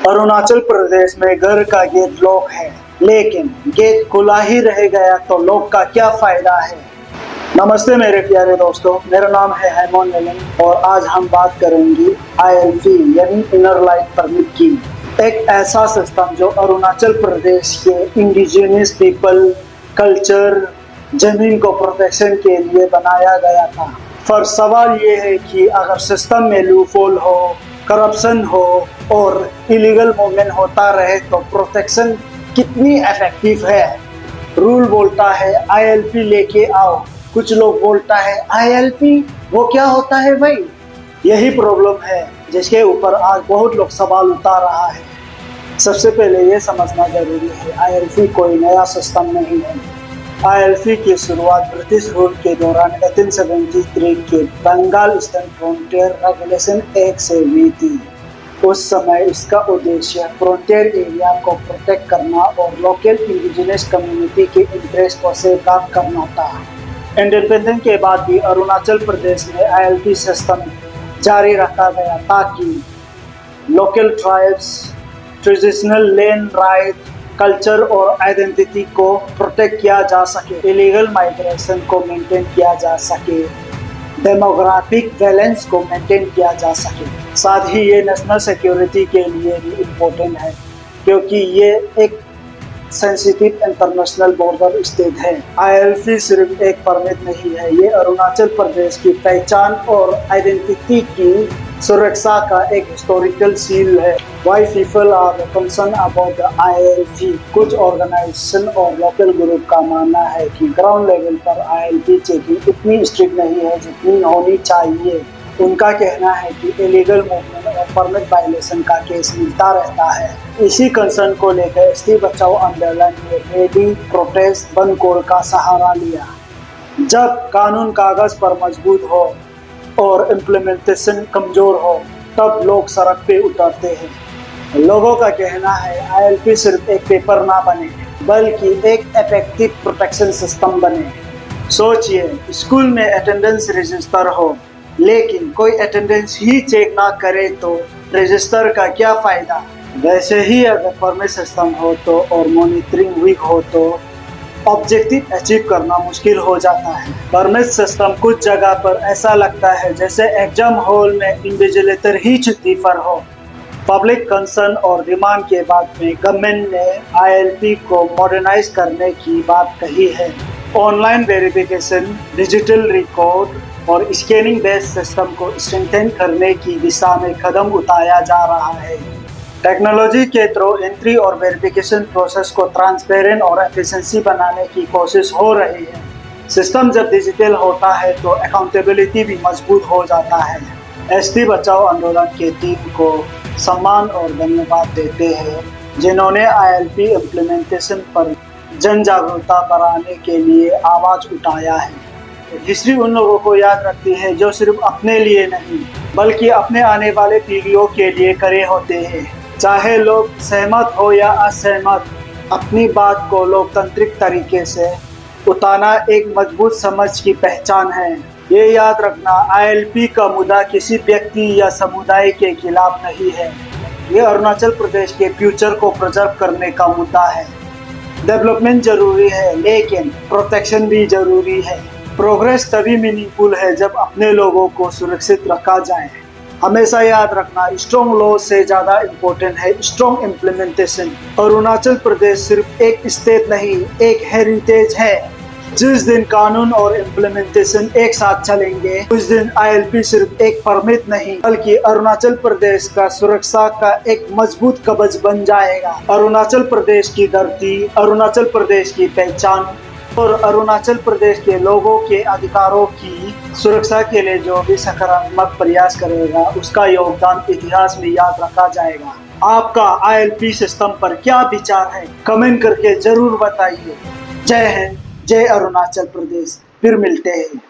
अरुणाचल प्रदेश में घर का गेट लॉक है, लेकिन गेट खुला ही रह गया तो लॉक का क्या फायदा है। नमस्ते मेरे प्यारे दोस्तों, मेरा नाम है हैमोन लेलन और आज हम बात करेंगे ILP यानी इनर लाइट परमिट की। एक ऐसा सिस्टम जो अरुणाचल प्रदेश के इंडिजिनियस पीपल, कल्चर, जमीन को प्रोटेक्शन के लिए बनाया गया था। पर सवाल ये है कि अगर सिस्टम में लूपहोल हो, करप्शन हो और इलीगल मूवमेंट होता रहे तो प्रोटेक्शन कितनी इफेक्टिव है। रूल बोलता है ILP लेके आओ, कुछ लोग बोलता है ILP वो क्या होता है भाई। यही प्रॉब्लम है जिसके ऊपर आज बहुत लोग सवाल उठा रहा है। सबसे पहले ये समझना जरूरी है ILP कोई नया सिस्टम नहीं है। ILP की शुरुआत ब्रिटिश रूल के दौरान 1873 के Bengal eastern frontier regulation act से हुई थी। उस समय इसका उद्देश्य फ्रंटियर एरिया को प्रोटेक्ट करना और लोकल इंडिजिनस कम्युनिटी के इंटरेस्ट को सेफगार्ड करना था। इंडिपेंडेंस के बाद भी अरुणाचल प्रदेश में ILP सिस्टम जारी रखा गया ताकि local tribes traditional land right, culture और आइडेंटिटी को प्रोटेक्ट किया जा सके, इलीगल माइग्रेशन को मेंटेन किया जा सके, डेमोग्राफिक बैलेंस को मेंटेन किया जा सके। साथ ही ये नेशनल सिक्योरिटी के लिए भी इम्पोर्टेंट है क्योंकि ये एक सेंसिटिव इंटरनेशनल बॉर्डर स्टेट है। ILP सिर्फ एक परमिट नहीं है, ये अरुणाचल प्रदेश की पहचान और आइडेंटिटी की सुरक्षा का एक हिस्टोरिकल सील है। Why people are concerned about the ILP? कुछ ऑर्गेनाइजेशन और लोकल ग्रुप का मानना है कि ग्राउंड लेवल पर ILP चेकिंग इतनी स्ट्रिक्ट नहीं है जितनी होनी चाहिए। उनका कहना है कि इलीगल मूवमेंट और परमिट वायलेशन का केस मिलता रहता है। इसी कंसर्न को लेकर एसटी बचाओ आंदोलन ने रेडी प्रोटेस्ट बंद कॉल का सहारा लिया। जब कानून कागज पर मजबूत हो और इम्प्लीमेंटेशन कमजोर हो तब लोग सड़क पे उतरते हैं। लोगों का कहना है ILP सिर्फ एक पेपर ना बने बल्कि एक इफेक्टिव प्रोटेक्शन सिस्टम बने। सोचिए, स्कूल में अटेंडेंस रजिस्टर हो लेकिन कोई अटेंडेंस ही चेक ना करे तो रजिस्टर का क्या फायदा। वैसे ही अगर परमिट सिस्टम हो तो और मॉनिटरिंग वीक हो तो ऑब्जेक्टिव अचीव करना मुश्किल हो जाता है। परमिट सिस्टम कुछ जगह पर ऐसा लगता है जैसे एग्जाम हॉल में इन्विजिलेटर ही छुट्टी पर हो। पब्लिक कंसर्न और डिमांड के बाद में गवर्नमेंट ने ILP को मॉडर्नाइज करने की बात कही है। ऑनलाइन वेरिफिकेशन, डिजिटल रिकॉर्ड और स्कैनिंग बेस्ड सिस्टम को स्ट्रेंथन करने की दिशा में कदम उठाया जा रहा है। टेक्नोलॉजी के थ्रू एंट्री और वेरिफिकेशन प्रोसेस को ट्रांसपेरेंट और एफिशिएंसी बनाने की कोशिश हो रही है। सिस्टम जब डिजिटल होता है तो अकाउंटेबिलिटी भी मजबूत हो जाता है। एसटी बचाओ आंदोलन के टीम को सम्मान और धन्यवाद देते हैं जिन्होंने ILP इम्प्लीमेंटेशन पर जन जागरूकता बढ़ाने के लिए आवाज उठाया है। हिस्ट्री उन लोगों को याद रखती है जो सिर्फ अपने लिए नहीं बल्कि अपने आने वाले पीढ़ियों के लिए खड़े होते हैं। चाहे लोग सहमत हो या असहमत, अपनी बात को लोकतांत्रिक तरीके से उठाना एक मजबूत समझ की पहचान है। ये याद रखना ILP का मुद्दा किसी व्यक्ति या समुदाय के खिलाफ नहीं है, ये अरुणाचल प्रदेश के फ्यूचर को प्रिजर्व करने का मुद्दा है। डेवलपमेंट जरूरी है लेकिन प्रोटेक्शन भी जरूरी है। प्रोग्रेस तभी मीनिंगफुल है जब अपने लोगों को सुरक्षित रखा जाए। हमेशा याद रखना, स्ट्रॉन्ग लॉ से ज़्यादा इम्पोर्टेंट है स्ट्रॉन्ग इम्प्लीमेंटेशन। अरुणाचल प्रदेश सिर्फ एक स्टेट नहीं, एक हेरिटेज है। जिस दिन कानून और इम्प्लीमेंटेशन एक साथ चलेंगे उस दिन ILP सिर्फ एक परमिट नहीं बल्कि अरुणाचल प्रदेश का सुरक्षा का एक मजबूत कवच बन जाएगा। अरुणाचल प्रदेश की धरती, अरुणाचल प्रदेश की पहचान और अरुणाचल प्रदेश के लोगों के अधिकारों की सुरक्षा के लिए जो भी सकारात्मक प्रयास करेगा उसका योगदान इतिहास में याद रखा जाएगा। आपका ILP सिस्टम पर क्या विचार है, कमेंट करके जरूर बताइए। जय हिंद, जय अरुणाचल प्रदेश। फिर मिलते हैं।